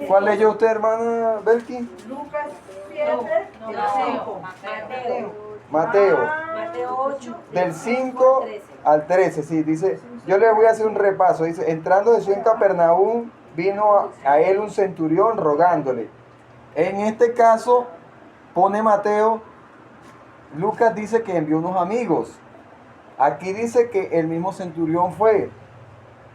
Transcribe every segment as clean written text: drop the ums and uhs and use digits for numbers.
¿Cuál leyó usted, hermana Belki? Lucas 7, No, del no, 5. Mateo. Mateo 8, Del 5 al 13, sí, dice, yo le voy a hacer un repaso, dice, entrando Jesús en Capernaum, vino a él un centurión rogándole. En este caso, pone Mateo, Lucas dice que envió unos amigos. Aquí dice que el mismo centurión fue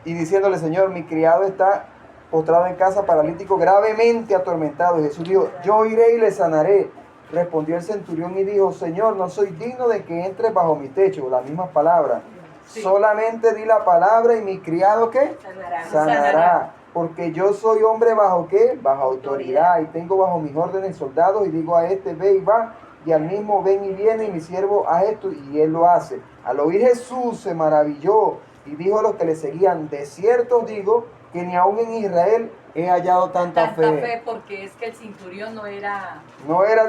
y diciéndole, Señor, mi criado está postrado en casa, paralítico, gravemente atormentado. Y Jesús dijo, yo iré y le sanaré. Respondió el centurión y dijo, Señor, no soy digno de que entres bajo mi techo. Las mismas palabras. Sí. Solamente di la palabra y mi criado, ¿qué? Sanará. Porque yo soy hombre bajo, ¿qué? Bajo autoridad. Y tengo bajo mis órdenes soldados. Y digo a este, ve y va. Y al mismo ven y viene. Y mi siervo haz esto. Y él lo hace. Al oír Jesús se maravilló. Y dijo a los que le seguían, de cierto os digo que ni aún en Israel he hallado tanta fe. Porque es que el centurión no era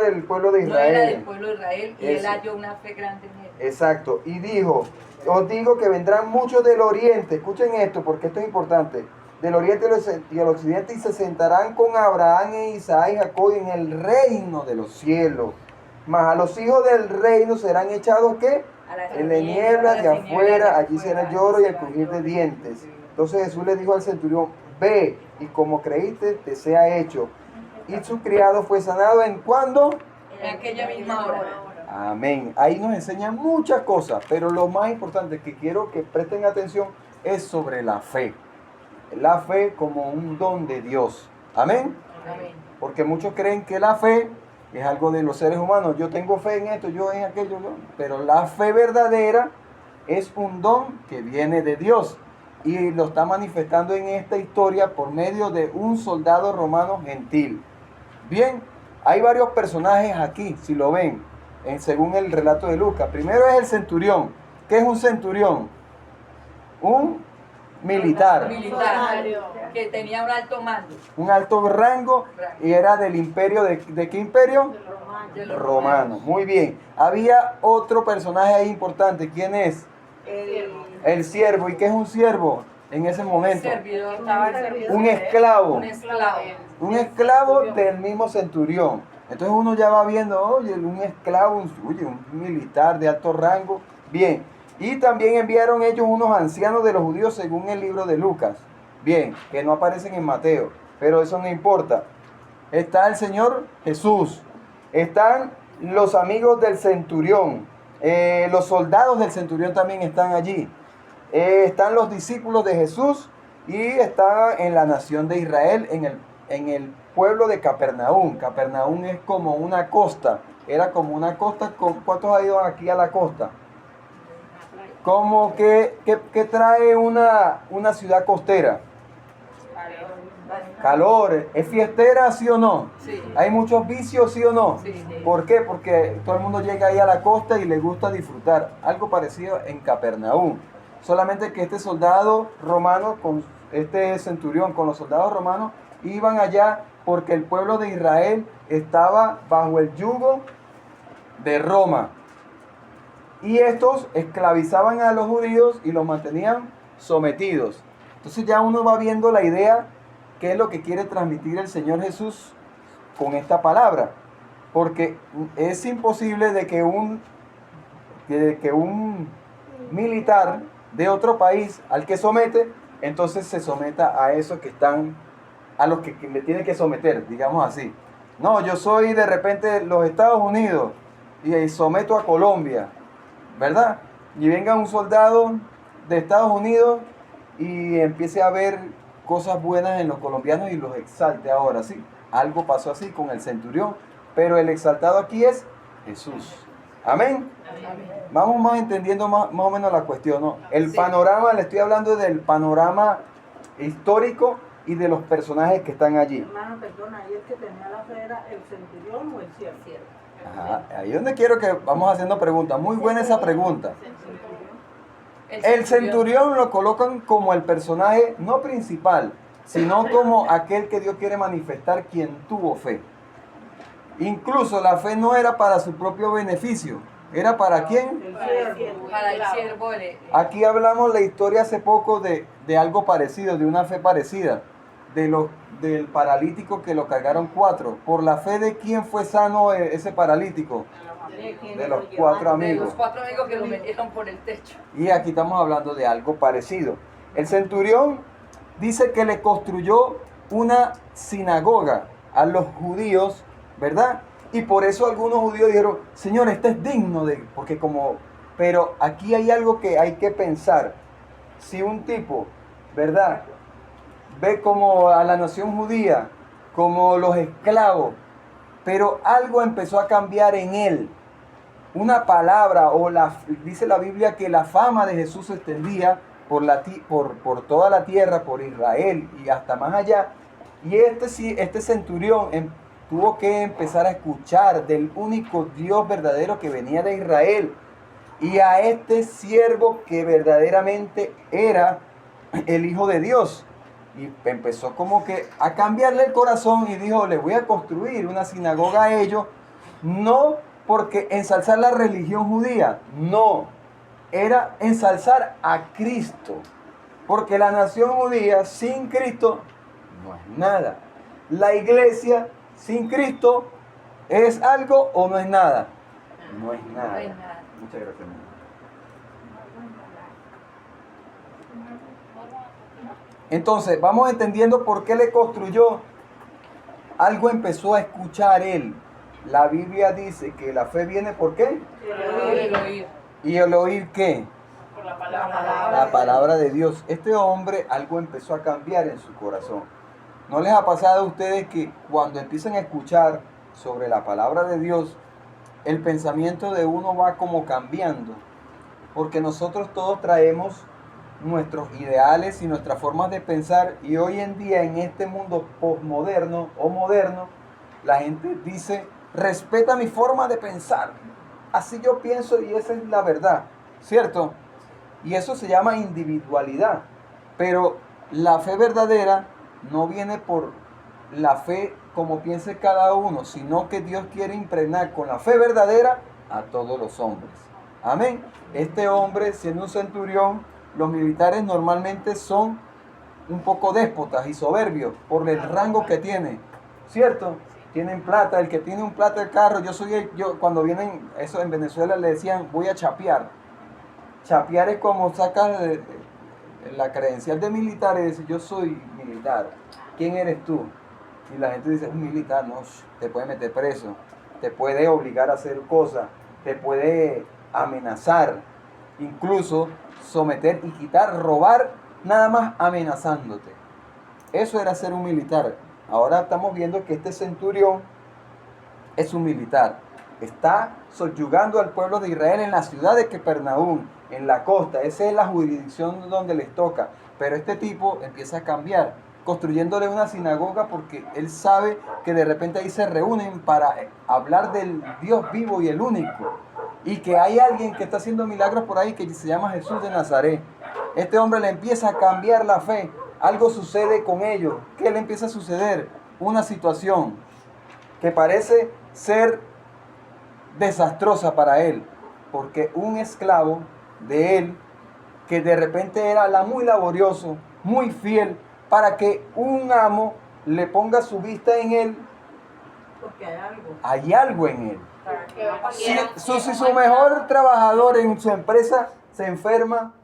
del pueblo de no Israel. era del pueblo de Israel y él Eso. halló una fe grande en él. Exacto. Y dijo, os digo que vendrán muchos del oriente. Escuchen esto porque esto es importante. Del oriente y el occidente y se sentarán con Abraham e Isaac y Jacob en el reino de los cielos. Mas a los hijos del reino serán echados, ¿qué? En la niebla de afuera, allí será el lloro y el crujir de dientes. Entonces Jesús le dijo al centurión, ve, y como creíste, te sea hecho. Y su criado fue sanado, ¿en cuándo? En aquella misma hora. Amén. Ahí nos enseñan muchas cosas, pero lo más importante que quiero que presten atención es sobre la fe. La fe como un don de Dios. Amén. Amén. Porque muchos creen que la fe es algo de los seres humanos. Yo tengo fe en esto, yo en aquello, ¿no? Pero la fe verdadera es un don que viene de Dios. Y lo está manifestando en esta historia por medio de un soldado romano gentil. Bien, hay varios personajes aquí, si lo ven, según el relato de Lucas. Primero es el centurión. ¿Qué es un centurión? Un militar. Que tenía un alto mando. Un alto rango y era del imperio, ¿de qué imperio? De los Romano. Muy bien. Había otro personaje ahí importante. ¿Quién es? El siervo. ¿Y qué es un siervo en ese momento? Servidor, Un esclavo. un esclavo. Un esclavo del mismo centurión. Entonces uno ya va viendo, oye, un esclavo, un militar de alto rango. Bien. Y también enviaron ellos unos ancianos de los judíos según el libro de Lucas. Bien, que no aparecen en Mateo, pero eso no importa. Está el Señor Jesús. Están los amigos del centurión. Los soldados del centurión también están allí. Están los discípulos de Jesús y está en la nación de Israel, en el pueblo de Capernaum. Capernaum es como una costa. Era como una costa. ¿Cuántos han ido aquí a la costa? Como que trae una ciudad costera. Calor. ¿Es fiestera, sí o no? Sí. ¿Hay muchos vicios, sí o no? Sí. ¿Por qué? Porque todo el mundo llega ahí a la costa y le gusta disfrutar. Algo parecido en Capernaum. Solamente que este soldado romano, con este centurión, con los soldados romanos, iban allá porque el pueblo de Israel estaba bajo el yugo de Roma. Y estos esclavizaban a los judíos y los mantenían sometidos. Entonces ya uno va viendo la idea, qué es lo que quiere transmitir el Señor Jesús con esta palabra. Porque es imposible de que un militar de otro país al que somete, entonces se someta a esos que están, a los que le tiene que someter, digamos así. No, yo soy de repente los Estados Unidos y someto a Colombia, ¿verdad? Y venga un soldado de Estados Unidos y empiece a ver cosas buenas en los colombianos y los exalte ahora, ¿sí? Algo pasó así con el centurión, pero el exaltado aquí es Jesús. Amén. Vamos más entendiendo más o menos la cuestión, ¿no? El panorama, le estoy hablando del panorama histórico y de los personajes que están allí. Hermano, perdona, ahí el que tenía la fe era el centurión o el siervo. Ajá, ahí es donde quiero que vamos haciendo preguntas. Muy buena esa pregunta. El centurión lo colocan como el personaje no principal, sino como aquel que Dios quiere manifestar, quien tuvo fe. Incluso la fe no era para su propio beneficio, era para quién. Para el siervo. Aquí hablamos la historia hace poco de algo parecido, de una fe parecida. del paralítico que lo cargaron 4. ¿Por la fe de quién fue sano ese paralítico? De los 4 De amigos. los 4 amigos que lo metieron por el techo. Y aquí estamos hablando de algo parecido. El centurión dice que le construyó una sinagoga a los judíos, ¿verdad? Y por eso algunos judíos dijeron, Señor, este es digno de... Pero aquí hay algo que hay que pensar. Si un tipo, ¿verdad?, ve como a la nación judía, como los esclavos, pero algo empezó a cambiar en él. Una palabra, dice la Biblia que la fama de Jesús se extendía por toda la tierra, por Israel y hasta más allá. Y este centurión tuvo que empezar a escuchar del único Dios verdadero que venía de Israel. Y a este siervo que verdaderamente era el Hijo de Dios. Y empezó como que a cambiarle el corazón y dijo, le voy a construir una sinagoga a ellos. No porque ensalzar la religión judía, no. Era ensalzar a Cristo. Porque la nación judía sin Cristo no es nada. La iglesia sin Cristo ¿es algo o no es nada? No es nada. No es nada. Muchas gracias. Entonces, vamos entendiendo por qué le construyó. Algo empezó a escuchar él. La Biblia dice que la fe viene ¿por qué? El oír. ¿Y el oír qué? Por la palabra. La palabra de Dios. Este hombre algo empezó a cambiar en su corazón. ¿No les ha pasado a ustedes que cuando empiezan a escuchar sobre la palabra de Dios, el pensamiento de uno va como cambiando? Porque nosotros todos traemos nuestros ideales y nuestras formas de pensar, y hoy en día en este mundo posmoderno o moderno, la gente dice, respeta mi forma de pensar. Así yo pienso y esa es la verdad, ¿cierto? Y eso se llama individualidad. Pero la fe verdadera no viene por la fe como piense cada uno, sino que Dios quiere impregnar con la fe verdadera a todos los hombres. Amén. Este hombre, siendo un centurión, los militares normalmente son un poco déspotas y soberbios por el rango que tienen, ¿cierto? Tienen plata, el que tiene un plata de carro, cuando vienen, eso en Venezuela le decían, voy a chapear. Chapear es como sacas la credencial de militar y dices, yo soy militar. ¿Quién eres tú? Y la gente dice, un militar, no, te puede meter preso, te puede obligar a hacer cosas, te puede amenazar, incluso someter y quitar, robar, nada más amenazándote. Eso era ser un militar. Ahora estamos viendo que este centurión es un militar. Está subyugando al pueblo de Israel en la ciudad de Capernaum, en la costa. Esa es la jurisdicción donde les toca. Pero este tipo empieza a cambiar, construyéndole una sinagoga porque él sabe que de repente ahí se reúnen para hablar del Dios vivo y el único. Y que hay alguien que está haciendo milagros por ahí que se llama Jesús de Nazaret. Este hombre le empieza a cambiar la fe. Algo sucede con ellos. ¿Qué le empieza a suceder? Una situación que parece ser desastrosa para él. Porque un esclavo de él, que de repente era muy laborioso, muy fiel, para que un amo le ponga su vista en él, Porque hay algo en él. Si su mejor trabajador en su empresa se enferma,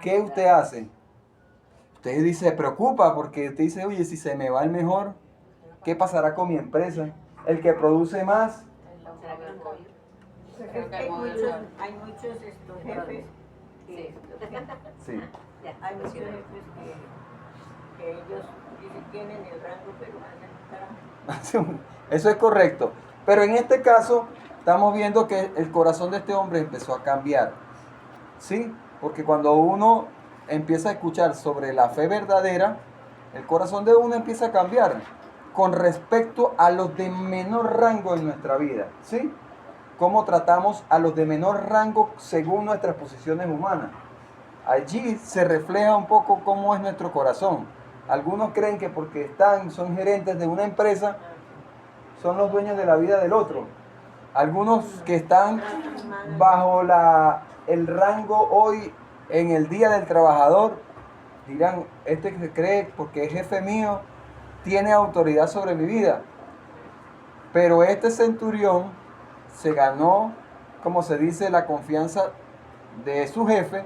¿qué usted hace? Usted dice, se preocupa porque usted dice, oye, si se me va el mejor, ¿qué pasará con mi empresa? El que produce más. hay muchos jefes Sí. hay muchos jefes que ellos dicen tienen el rango, pero hacen un trabajo. Eso es correcto. Pero en este caso, estamos viendo que el corazón de este hombre empezó a cambiar. ¿Sí? Porque cuando uno empieza a escuchar sobre la fe verdadera, el corazón de uno empieza a cambiar con respecto a los de menor rango en nuestra vida. ¿Sí? Cómo tratamos a los de menor rango según nuestras posiciones humanas. Allí se refleja un poco cómo es nuestro corazón. Algunos creen que porque son gerentes de una empresa, son los dueños de la vida del otro. Algunos que están bajo el rango hoy en el Día del Trabajador dirán, este que se cree porque es jefe mío, tiene autoridad sobre mi vida. Pero este centurión se ganó, como se dice, la confianza de su jefe.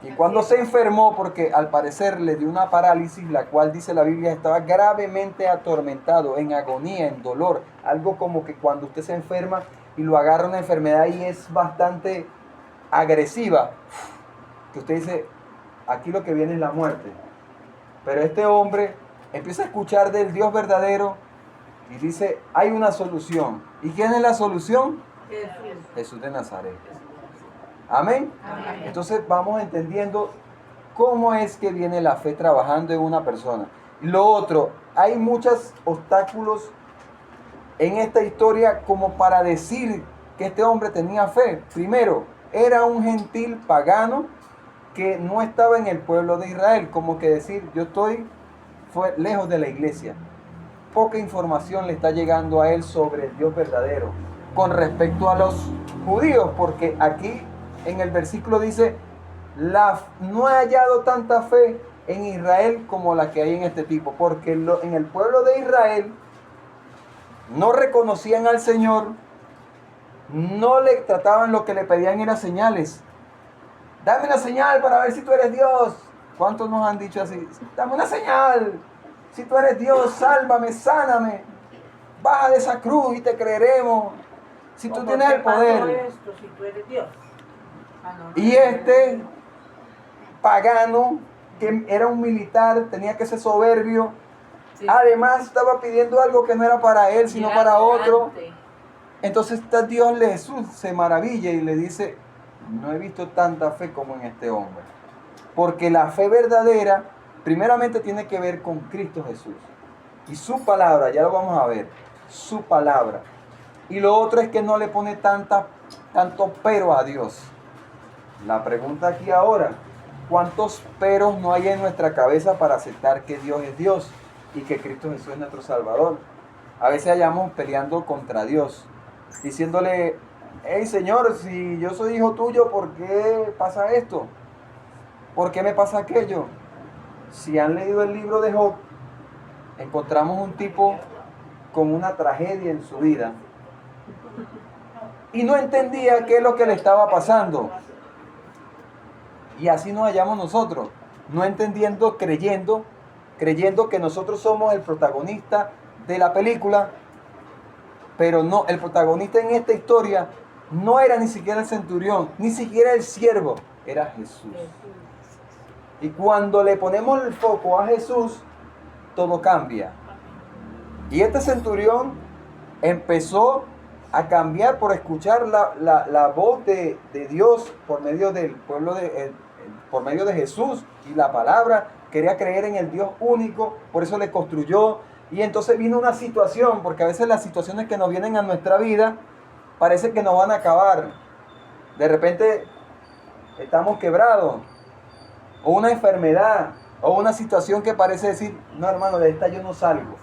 Y cuando se enfermó, porque al parecer le dio una parálisis, la cual dice la Biblia estaba gravemente atormentado, en agonía, en dolor. Algo como que cuando usted se enferma y lo agarra una enfermedad y es bastante agresiva, que usted dice, aquí lo que viene es la muerte. Pero este hombre empieza a escuchar del Dios verdadero y dice, hay una solución. ¿Y quién es la solución? Jesús. Jesús de Nazaret. Amén. Amén. Entonces vamos entendiendo cómo es que viene la fe trabajando en una persona. Y lo otro, hay muchos obstáculos en esta historia como para decir que este hombre tenía fe. Primero, era un gentil pagano que no estaba en el pueblo de Israel. Como que decir, yo estoy lejos de la iglesia. Poca información le está llegando a él sobre el Dios verdadero con respecto a los judíos, porque aquí en el versículo dice, no he hallado tanta fe en Israel como la que hay en este tipo, porque en el pueblo de Israel no reconocían al Señor, no le trataban, lo que le pedían era señales. Dame una señal para ver si tú eres Dios. ¿Cuántos nos han dicho así? Dame una señal. Si tú eres Dios, sálvame, sáname. Baja de esa cruz y te creeremos. Si tú tienes el poder. Esto, si tú eres Dios. Y este pagano, que era un militar, tenía que ser soberbio. Sí. Además estaba pidiendo algo que no era para él, sino para otro. Entonces está Dios, Jesús se maravilla y le dice, no he visto tanta fe como en este hombre. Porque la fe verdadera, primeramente tiene que ver con Cristo Jesús. Y su palabra, ya lo vamos a ver, su palabra. Y lo otro es que no le pone tanto pero a Dios. La pregunta aquí ahora, ¿cuántos peros no hay en nuestra cabeza para aceptar que Dios es Dios y que Cristo Jesús es nuestro Salvador? A veces hallamos peleando contra Dios, diciéndole, hey Señor, si yo soy hijo tuyo, ¿por qué pasa esto? ¿Por qué me pasa aquello? Si han leído el libro de Job, encontramos un tipo con una tragedia en su vida y no entendía qué es lo que le estaba pasando. Y así nos hallamos nosotros, no entendiendo, creyendo que nosotros somos el protagonista de la película, pero no, el protagonista en esta historia no era ni siquiera el centurión, ni siquiera el siervo, era Jesús. Y cuando le ponemos el foco a Jesús, todo cambia. Y este centurión empezó a cambiar por escuchar la voz de Dios por medio del pueblo por medio de Jesús y la palabra. Quería creer en el Dios único, por eso le construyó. Y entonces vino una situación, porque a veces las situaciones que nos vienen a nuestra vida parece que nos van a acabar. De repente estamos quebrados, o una enfermedad, o una situación que parece decir, no hermano, de esta yo no salgo.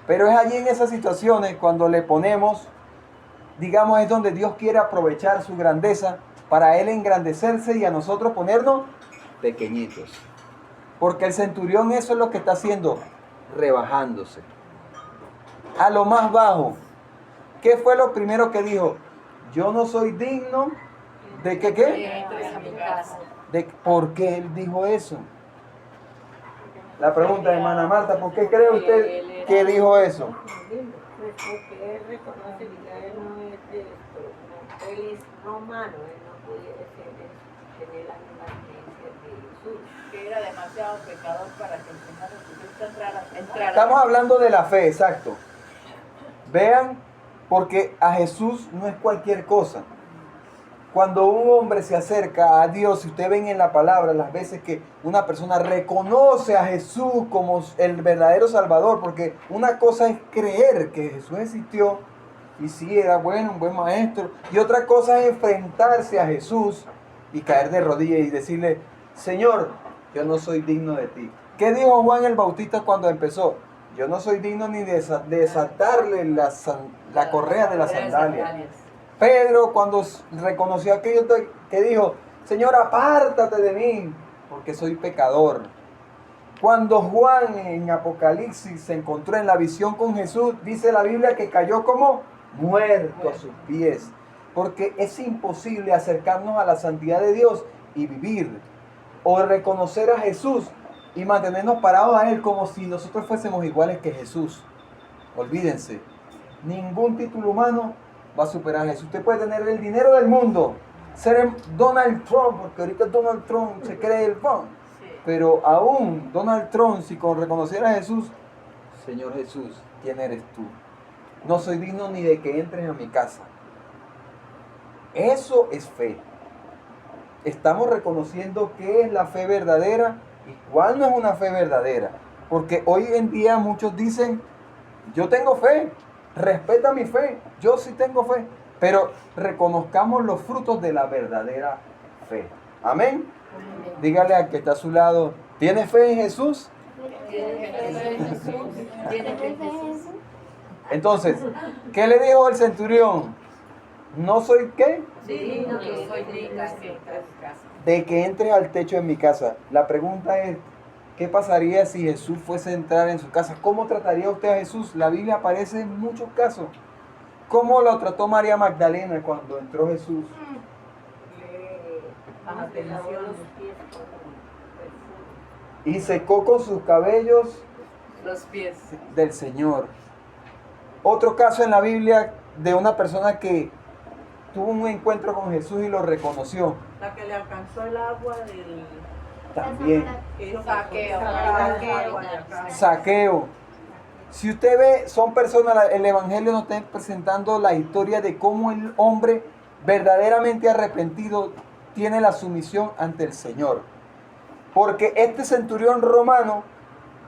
Pero es allí en esas situaciones cuando le ponemos, digamos, es donde Dios quiere aprovechar su grandeza para Él engrandecerse y a nosotros ponernos pequeñitos. Porque el centurión eso es lo que está haciendo, rebajándose a lo más bajo. ¿Qué fue lo primero que dijo? Yo no soy digno de que ¿qué? Entres a mi casa. ¿Por qué él dijo eso? La pregunta, hermana Marta, ¿por qué cree usted que dijo eso? Pues porque él reconoce que ya él no es de esto, no, él es romano, él no pudiera tener las mismas creencias de Jesús. Que era demasiado pecador para que el Señor Jesucristo entrara. Estamos hablando de la fe, exacto. Vean, porque a Jesús no es cualquier cosa. Cuando un hombre se acerca a Dios, si ustedes ven en la palabra las veces que una persona reconoce a Jesús como el verdadero Salvador, porque una cosa es creer que Jesús existió y sí era bueno, un buen maestro, y otra cosa es enfrentarse a Jesús y caer de rodillas y decirle, Señor, yo no soy digno de ti. ¿Qué dijo Juan el Bautista cuando empezó? Yo no soy digno ni de desatarle la correa de la sandalia. Pedro, cuando reconoció aquello, que dijo, Señor, apártate de mí, porque soy pecador. Cuando Juan en Apocalipsis se encontró en la visión con Jesús, dice la Biblia que cayó como muerto a sus pies. Porque es imposible acercarnos a la santidad de Dios y vivir o reconocer a Jesús y mantenernos parados a Él como si nosotros fuésemos iguales que Jesús. Olvídense, ningún título humano va a superar a Jesús. Usted puede tener el dinero del mundo, ser Donald Trump, porque ahorita Donald Trump se cree el pan. Pero aún Donald Trump, si con reconocer a Jesús, Señor Jesús, ¿quién eres tú? No soy digno ni de que entres a mi casa. Eso es fe. Estamos reconociendo qué es la fe verdadera y cuál no es una fe verdadera. Porque hoy en día muchos dicen, yo tengo fe, respeta mi fe, yo sí tengo fe. Pero reconozcamos los frutos de la verdadera fe. Amén. Dígale al que está a su lado, ¿tiene fe en Jesús? Entonces, ¿qué le dijo el centurión? ¿No soy qué? Sí, no soy digna De que entres al techo de mi casa. La pregunta es, ¿qué pasaría si Jesús fuese a entrar en su casa? ¿Cómo trataría usted a Jesús? La Biblia aparece en muchos casos. ¿Cómo lo trató María Magdalena cuando entró Jesús? Le lavó los pies con perfume. Y secó con sus cabellos los pies. del Señor. Otro caso en la Biblia de una persona que tuvo un encuentro con Jesús y lo reconoció. La que le alcanzó el agua del También. saqueo. Saqueo. Si usted ve, son personas, el Evangelio nos está presentando la historia de cómo el hombre verdaderamente arrepentido tiene la sumisión ante el Señor. Porque este centurión romano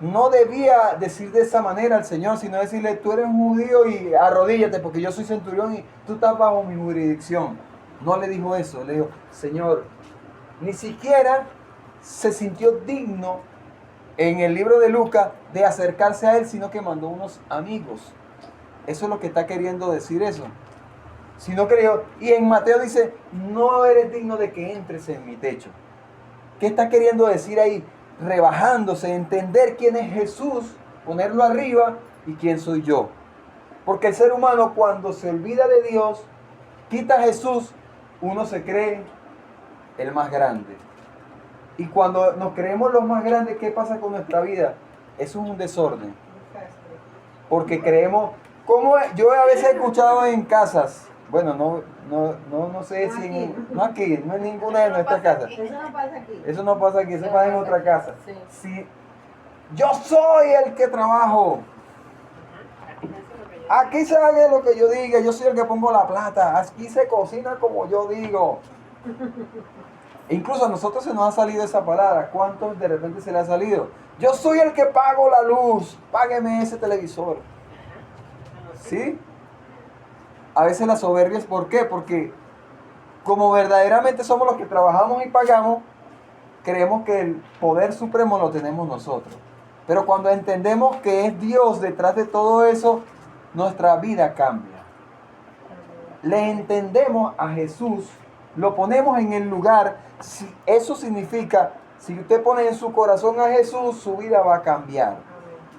no debía decir de esa manera al Señor, sino decirle, tú eres un judío y arrodíllate porque yo soy centurión y tú estás bajo mi jurisdicción. No le dijo eso, le dijo, Señor, ni siquiera se sintió digno en el libro de Lucas de acercarse a él, sino que mandó unos amigos. Eso es lo que está queriendo decir eso. Sino que dijo, y en Mateo dice, no eres digno de que entres en mi techo. ¿Qué está queriendo decir ahí? Rebajándose, entender quién es Jesús, ponerlo arriba y quién soy yo. Porque el ser humano cuando se olvida de Dios, quita a Jesús, uno se cree el más grande. Y cuando nos creemos los más grandes, ¿qué pasa con nuestra vida? Eso es un desorden. Porque creemos, como yo a veces he escuchado en casas, bueno, no sé si no aquí, no en ninguna de nuestras casas. Eso no pasa aquí. Eso no pasa aquí, eso pasa en otra casa. Si yo soy el que trabajo, aquí se hace lo que yo diga, yo soy el que pongo la plata, aquí se cocina como yo digo. Incluso a nosotros se nos ha salido esa palabra. ¿Cuántos de repente se le ha salido? Yo soy el que pago la luz, págueme ese televisor. ¿Sí? A veces la soberbia es ¿por qué? Porque como verdaderamente somos los que trabajamos y pagamos, creemos que el poder supremo lo tenemos nosotros. Pero cuando entendemos que es Dios detrás de todo eso, nuestra vida cambia. Le entendemos a Jesús, lo ponemos en el lugar. Eso significa, si usted pone en su corazón a Jesús, su vida va a cambiar.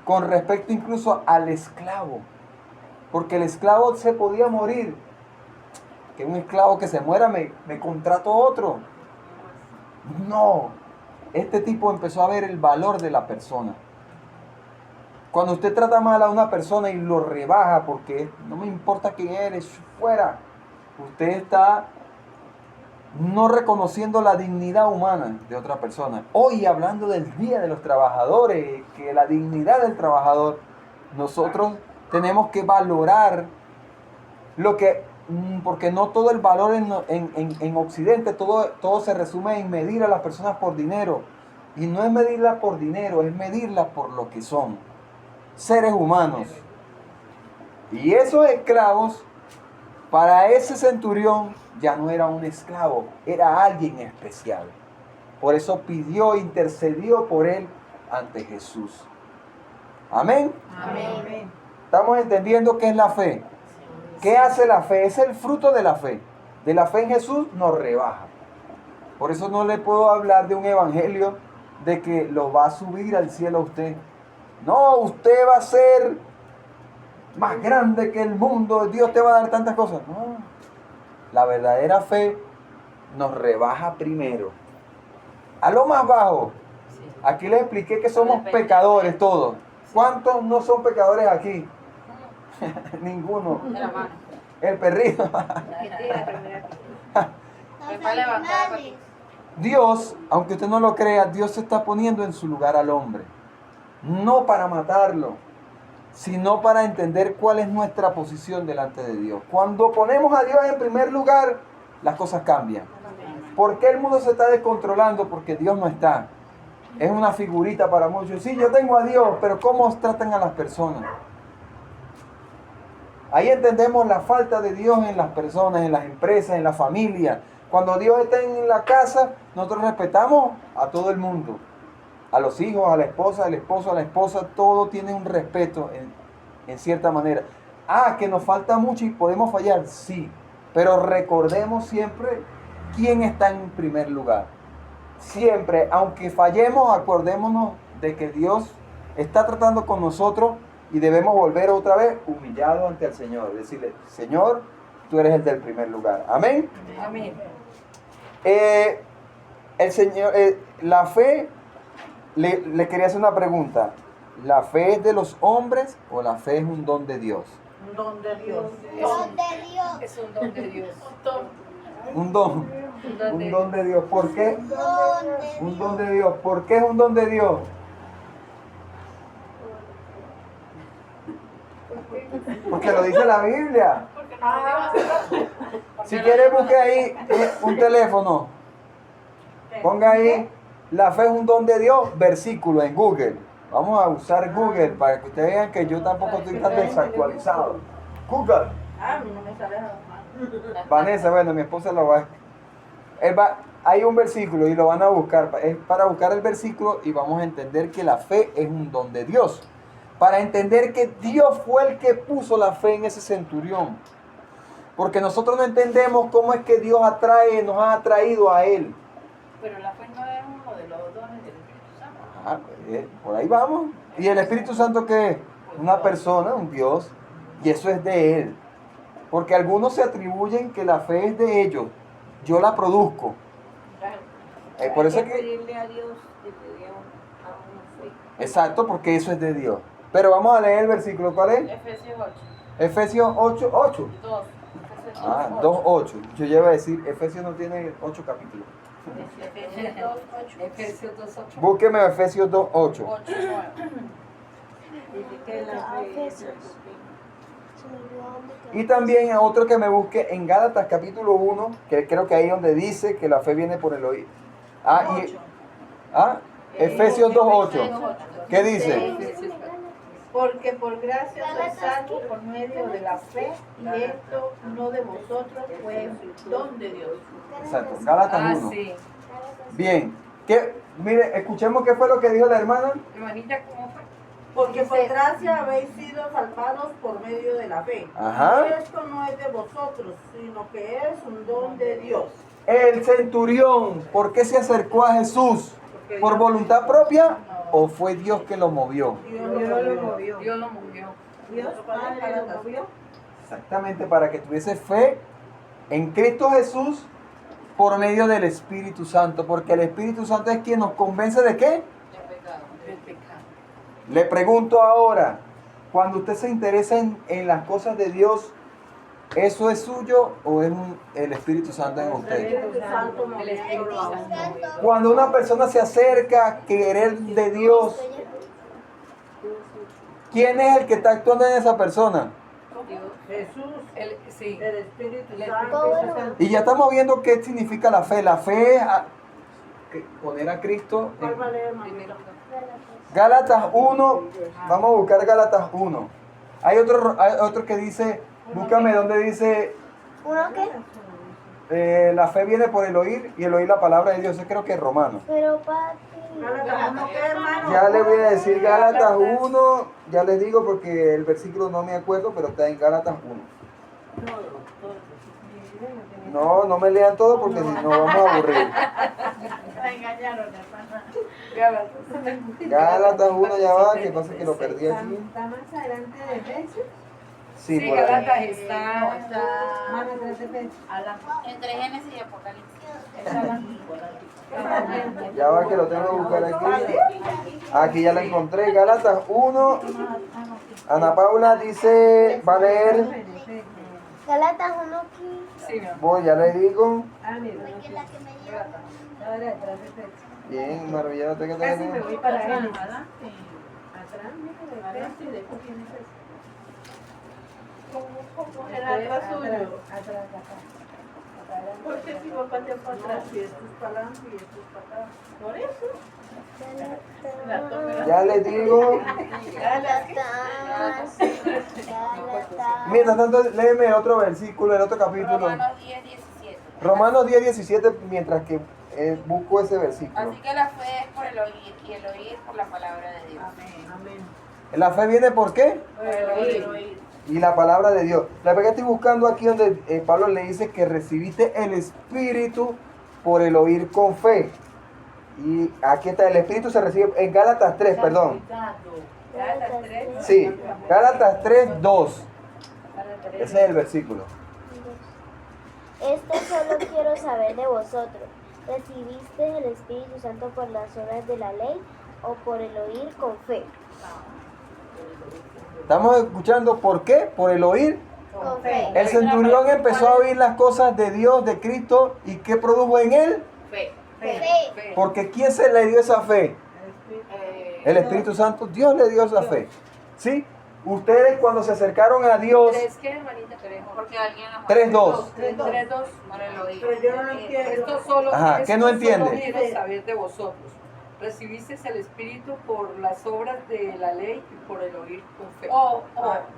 Con respecto incluso al esclavo. Porque el esclavo se podía morir. Que un esclavo que se muera me contrato otro. No. Este tipo empezó a ver el valor de la persona. Cuando usted trata mal a una persona y lo rebaja porque no me importa quién eres, fuera. Usted está no reconociendo la dignidad humana de otra persona. Hoy hablando del Día de los Trabajadores, que la dignidad del trabajador, nosotros tenemos que valorar lo que, porque no todo el valor en Occidente, todo se resume en medir a las personas por dinero. Y no es medirlas por dinero, es medirlas por lo que son, seres humanos. Y esos esclavos, para ese centurión, ya no era un esclavo, era alguien especial. Por eso pidió, intercedió por él ante Jesús. Amén. Amén. ¿Estamos entendiendo qué es la fe? ¿Qué hace la fe? Es el fruto de la fe. De la fe en Jesús nos rebaja. Por eso no le puedo hablar de un evangelio de que lo va a subir al cielo a usted. No, usted va a ser más grande que el mundo, Dios te va a dar tantas cosas. No, la verdadera fe nos rebaja primero. A lo más bajo. Aquí les expliqué que somos pecadores todos. ¿Cuántos no son pecadores aquí? Ninguno. El perrito. Dios, aunque usted no lo crea, Dios se está poniendo en su lugar al hombre. No para matarlo, sino para entender cuál es nuestra posición delante de Dios. Cuando ponemos a Dios en primer lugar, las cosas cambian. ¿Por qué el mundo se está descontrolando? Porque Dios no está. Es una figurita para muchos. Sí, yo tengo a Dios, pero ¿cómo tratan a las personas? Ahí entendemos la falta de Dios en las personas, en las empresas, en la familia. Cuando Dios está en la casa, nosotros respetamos a todo el mundo. A los hijos, a la esposa, al esposo, a la esposa, todo tiene un respeto en cierta manera. Que nos falta mucho y podemos fallar, sí. Pero recordemos siempre quién está en primer lugar. Siempre, aunque fallemos, acordémonos de que Dios está tratando con nosotros y debemos volver otra vez humillados ante el Señor. Decirle, Señor, tú eres el del primer lugar. Amén. Amén. El Señor, la fe, le quería hacer una pregunta. ¿La fe es de los hombres o la fe es un don de Dios? Un don de Dios. Es un don de Dios. Un don. Un don de Dios. ¿Por qué? Un don de Dios. ¿Por qué es un don de Dios? Porque lo dice la Biblia. Si quiere busque ahí un teléfono. Ponga ahí, la fe es un don de Dios, versículo en Google. Vamos a usar Google para que ustedes vean que yo tampoco estoy tan desactualizado. Google. No me sale nada. Vanessa, bueno, mi esposa lo va a... Hay un versículo y lo van a buscar. Es para buscar el versículo y vamos a entender que la fe es un don de Dios. Para entender que Dios fue el que puso la fe en ese centurión. Porque nosotros no entendemos cómo es que Dios nos ha atraído a Él. Pero la fe no es uno de los dones del Espíritu Santo. Pues, por ahí vamos. ¿Y el Espíritu Santo qué es? Una persona, un Dios. Y eso es de Él. Porque algunos se atribuyen que la fe es de ellos. Yo la produzco. Por eso Hay es que que... pedirle a Dios que te dé a una fe. Exacto, porque eso es de Dios. Pero vamos a leer el versículo. ¿Cuál es? Efesios 8. Efesios 8, 8. 2. 2, 8. Yo ya iba a decir, Efesios no tiene 8 capítulos. Efesios 2, 8. Efesios 2, 8. Búsqueme Efesios 2, 8. 8, 9. Dice que la fe es Y también otro que me busque en Gálatas capítulo 1, que creo que ahí es donde dice que la fe viene por el oír. Efesios 2, 8. ¿Qué dice? Porque por gracia sois salvos por medio de la fe, y esto no de vosotros, fue don de Dios. Exacto, Gálatas 1. Sí. Bien, mire, escuchemos qué fue lo que dijo la hermana. Hermanita, ¿cómo fue? Porque por gracia habéis sido salvados por medio de la fe. Ajá. Esto no es de vosotros, sino que es un don de Dios. El centurión, ¿por qué se acercó a Jesús? ¿Por voluntad propia o fue Dios que lo movió? Dios lo movió. Dios lo movió. Dios Padre lo movió. Exactamente, para que tuviese fe en Cristo Jesús por medio del Espíritu Santo, porque el Espíritu Santo es quien nos convence de qué. El pecado. El pecado. Le pregunto ahora, cuando usted se interesa en las cosas de Dios, ¿eso es suyo o es el Espíritu Santo en El usted? Espíritu Santo movió. El Espíritu Santo. Cuando una persona se acerca a querer de Dios, ¿quién es el que está actuando en esa persona? Dios. Jesús, Sí. el Espíritu El Santo. Y ya estamos viendo qué significa la fe. La fe es poner a Cristo ¿Cuál en va a leer, Primero. hermanito? Gálatas 1. Vamos a buscar Gálatas 1. Hay otro que dice, búscame donde dice, ¿Uno qué? la fe viene por el oír y el oír la palabra de Dios. Eso creo que es Romano. Pero papi. Gálatas, ¿no qué, hermano? Ya le voy a decir Gálatas 1, ya les digo porque el versículo no me acuerdo, pero está en Gálatas 1. No, no me lean todo porque si no vamos a aburrir. La engañaron, hermana. Gálatas 1 ya va, que pasa que lo perdí aquí. ¿Está más adelante de Efesios? Sí, Sí, por ahí. Gálatas No, está está Más atrás de Efesios. a la Entre Génesis y Apocalipsis. está a la antigua. Ya va que lo tengo que buscar aquí. Aquí ya la encontré. Gálatas 1. Ana Paula dice, va a leer. Galatas 1:15. Sí, mi amor. Voy, ya le digo. Ah, mira, no, Porque la que me lleva. ahora detrás de Efesios. Bien, maravillado que Casi me tenés. voy para Atrás, Génesis. adelante. Atrás, mira, de Adelante y Efesios. después viene Efesios. ¿Cómo Después, era atrás suyo? Atrás, acá. Atrás. ¿Por qué si papá te fue atrás? Si esto es para adelante y esto es para atrás. Por eso. La toma. Ya les digo. Galatas. Mientras tanto, léeme el otro versículo, el otro capítulo. Romanos 10:17. Romanos 10:17, mientras que busco ese versículo. Así que la fe es por el oír y el oír por la palabra de Dios. Amén. La fe viene por qué? Oír. Y la palabra de Dios. La verdad que estoy buscando aquí donde Pablo le dice que recibiste el Espíritu por el oír con fe. Y aquí está, el Espíritu se recibe en Gálatas 3, perdón. Gálatas 3. Sí, Gálatas 3:2. Ese es el versículo. Esto solo quiero saber de vosotros. ¿Recibiste el Espíritu Santo por las obras de la ley o por el oír con fe? Estamos escuchando por qué, por el oír. Con fe. El centurión empezó a oír las cosas de Dios, de Cristo, y ¿qué produjo en él? Fe. Fe. Porque ¿quién se le dio esa fe? El Espíritu Santo. Dios le dio esa fe. ¿Sí? Ustedes cuando se acercaron a Dios, ¿Tres qué, hermanita? Porque alguien nos 3:2. 3:2. por el oír. Pero yo no lo entiendo. Esto solo, Ajá, ¿qué no entiende? Solo quiero saber de vosotros. Recibiste el Espíritu por las obras de la ley y por el oír con fe.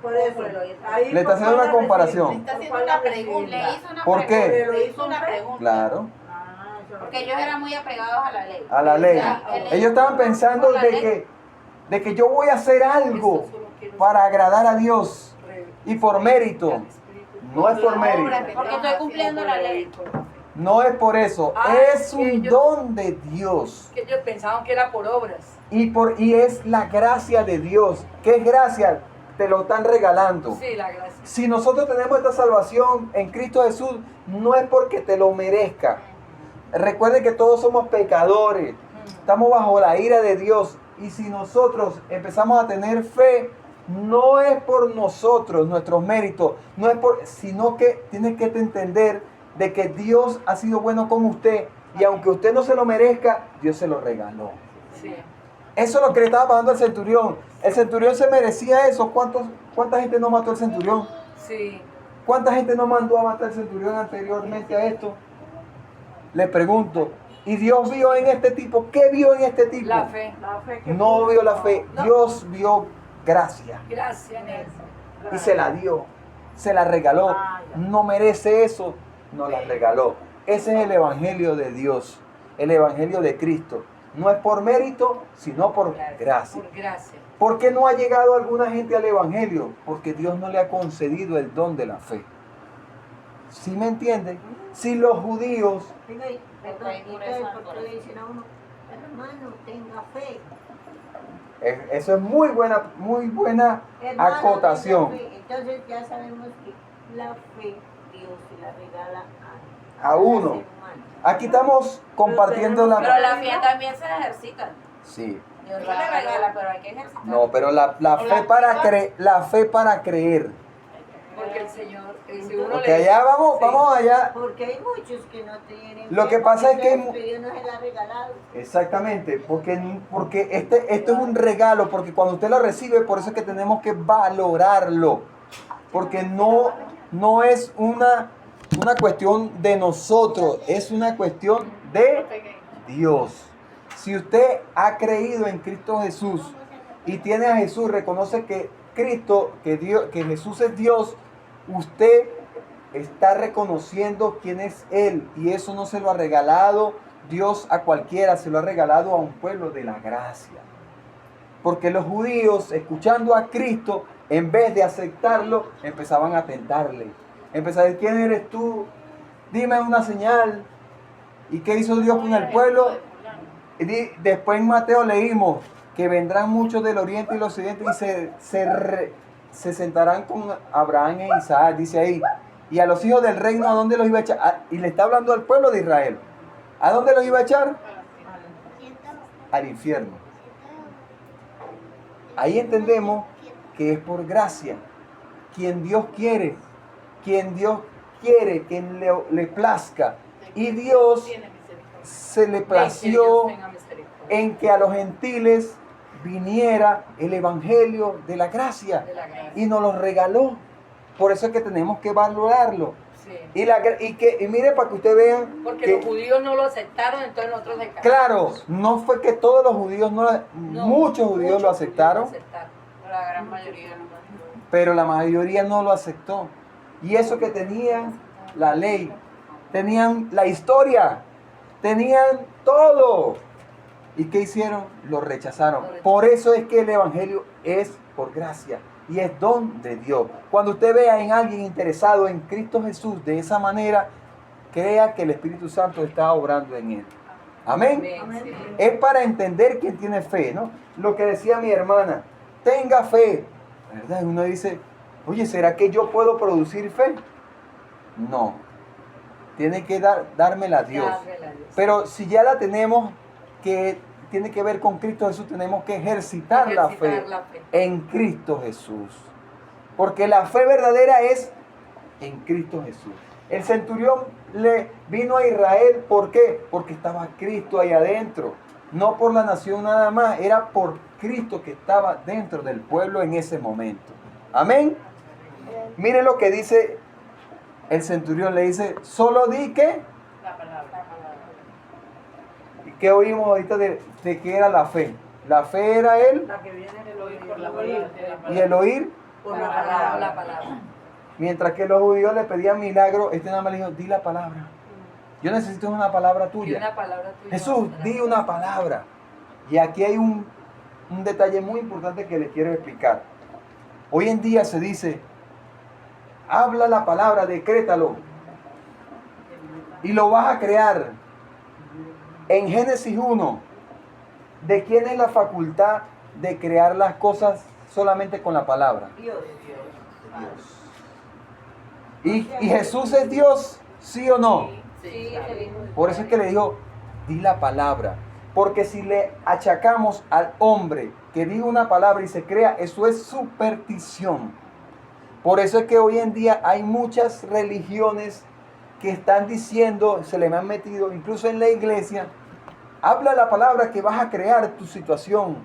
Por eso. Por el oír. Ahí Le está haciendo una comparación. Está haciendo una pregunta. Le hizo una ¿Por qué? pregunta. Le hizo una pregunta. Claro, Porque ellos eran muy apegados a la ley. a la ley. O sea, Ellos estaban pensando por la ley. de que yo voy a hacer algo para agradar a Dios y por mérito. No es por mérito. Porque estoy cumpliendo la ley. No es por eso. Ah, Es un ellos- don de Dios. Que ellos pensaban que era por obras. Y es la gracia de Dios. ¿Qué es gracia? Te lo están regalando. Sí, la gracia. Si nosotros tenemos esta salvación en Cristo Jesús, no es porque te lo merezca. Recuerden que todos somos pecadores. Estamos bajo la ira de Dios. Y si nosotros empezamos a tener fe, no es por nosotros, nuestros méritos, no es por, sino que tienes que entender de que Dios ha sido bueno con usted. Y aunque usted no se lo merezca, Dios se lo regaló. Sí. Eso es lo que le estaba pasando al centurión. El centurión se merecía eso. ¿Cuánta gente no mató al centurión? Sí. ¿Cuánta gente no mandó a matar al centurión anteriormente a esto? Le pregunto. ¿Y Dios vio en este tipo? ¿Qué vio en este tipo? La fe. No vio la fe. Dios vio gracia. Gracias, Nelson. Y se la dio. Se la regaló. No merece eso. No la regaló. Ese es el evangelio de Dios. El evangelio de Cristo. No es por mérito, sino por gracia. Por gracia. ¿Por qué no ha llegado alguna gente al evangelio? Porque Dios no le ha concedido el don de la fe. ¿Sí me entienden? Si los judíos, Venga ahí, perdón, entonces, ¿por qué le dicen a uno, hermano, tenga fe? eso es muy buena Hermano, acotación. tenga fe. Entonces ya sabemos que la fe Dios se la regala A uno. ser humano. Aquí estamos compartiendo Pero la... la fe también se ejercita. Sí. Dios la regala, pero hay que ejercitar. No, pero la fe para creer. Porque el Señor, si uno Porque allá vamos allá. Porque hay muchos que no tienen Lo fe, que pasa porque es que- Dios no se la ha regalado. Exactamente, porque esto es un regalo, porque cuando usted lo recibe, por eso es que tenemos que valorarlo, porque no es una cuestión de nosotros, es una cuestión de Dios. Si usted ha creído en Cristo Jesús y tiene a Jesús, reconoce que Cristo, que Jesús es Dios, usted está reconociendo quién es Él, y eso no se lo ha regalado Dios a cualquiera, se lo ha regalado a un pueblo de la gracia. Porque los judíos, escuchando a Cristo, en vez de aceptarlo, empezaban a tentarle. Empezaban a decir, ¿quién eres tú? dime una señal. ¿Y qué hizo Dios con el pueblo? Después en Mateo leímos que vendrán muchos del oriente y del occidente y se sentarán con Abraham e Isaac, dice ahí. Y a los hijos del reino, ¿a dónde los iba a echar? Y le está hablando al pueblo de Israel. ¿A dónde los iba a echar? Al infierno. Ahí entendemos que es por gracia. Quien Dios quiere, quien le plazca. Y Dios se le plació en que a los gentiles viniera el evangelio de la gracia y nos lo regaló. Por eso es que tenemos que valorarlo. Sí. Y mire, para que usted vean Porque que, los judíos no lo aceptaron, entonces nosotros dejamos. claro, no fue que todos los judíos muchos judíos lo aceptaron, La gran mayoría no. pero la mayoría no lo aceptó. Y eso que tenían la ley, tenían la historia, tenían todo. ¿Y qué hicieron? Lo rechazaron. Por eso es que el evangelio es por gracia y es don de Dios. Cuando usted vea en alguien interesado en Cristo Jesús de esa manera, crea que el Espíritu Santo está obrando en él. Amén. Sí. Es para entender quién tiene fe, ¿no? Lo que decía mi hermana, tenga fe, ¿verdad? Uno dice, oye, ¿será que yo puedo producir fe? No, tiene que dármela a Dios. Pero si ya la tenemos, que tiene que ver con Cristo Jesús, tenemos que ejercitar la fe en Cristo Jesús. Porque la fe verdadera es en Cristo Jesús. El centurión le vino a Israel, ¿por qué? Porque estaba Cristo ahí adentro. No por la nación nada más, era por Cristo que estaba dentro del pueblo en ese momento. Amén. Mire lo que dice el centurión, le dice, solo di que... La palabra. ¿Y qué oímos ahorita de qué era la fe? La fe era él La que viene del oír Por la palabra. y el oír. por La palabra. Mientras que los judíos le pedían milagro, este nada más le dijo, di la palabra. Yo necesito una palabra Y tuya. una palabra tuya. Jesús, di una palabra. Y aquí hay un detalle muy importante que les quiero explicar. Hoy en día se dice, habla la palabra, decrétalo. Y lo vas a crear. En Génesis 1, ¿de quién es la facultad de crear las cosas solamente con la palabra? Dios. ¿Y Jesús es Dios? ¿Sí o no? Sí, se dijo. Por eso es que le dijo, di la palabra. Porque si le achacamos al hombre que diga una palabra y se crea, eso es superstición. Por eso es que hoy en día hay muchas religiones que están diciendo, se le han metido, incluso en la iglesia, habla la palabra que vas a crear tu situación.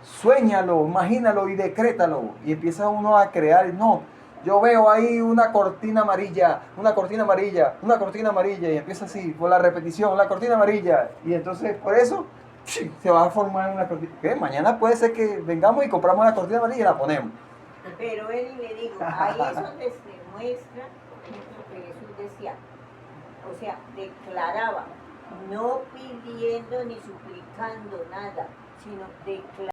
Suéñalo, imagínalo y decrétalo. Y empieza uno a crear, no. Yo veo ahí una cortina amarilla, una cortina amarilla, una cortina amarilla, y empieza así, por la repetición, la cortina amarilla. Y entonces, por eso, se va a formar una cortina. ¿Qué? Mañana puede ser que vengamos y compramos la cortina amarilla y la ponemos. Pero él le digo, ahí es donde se muestra, por ejemplo, que Jesús decía, o sea, declaraba, no pidiendo ni suplicando nada, sino declarando.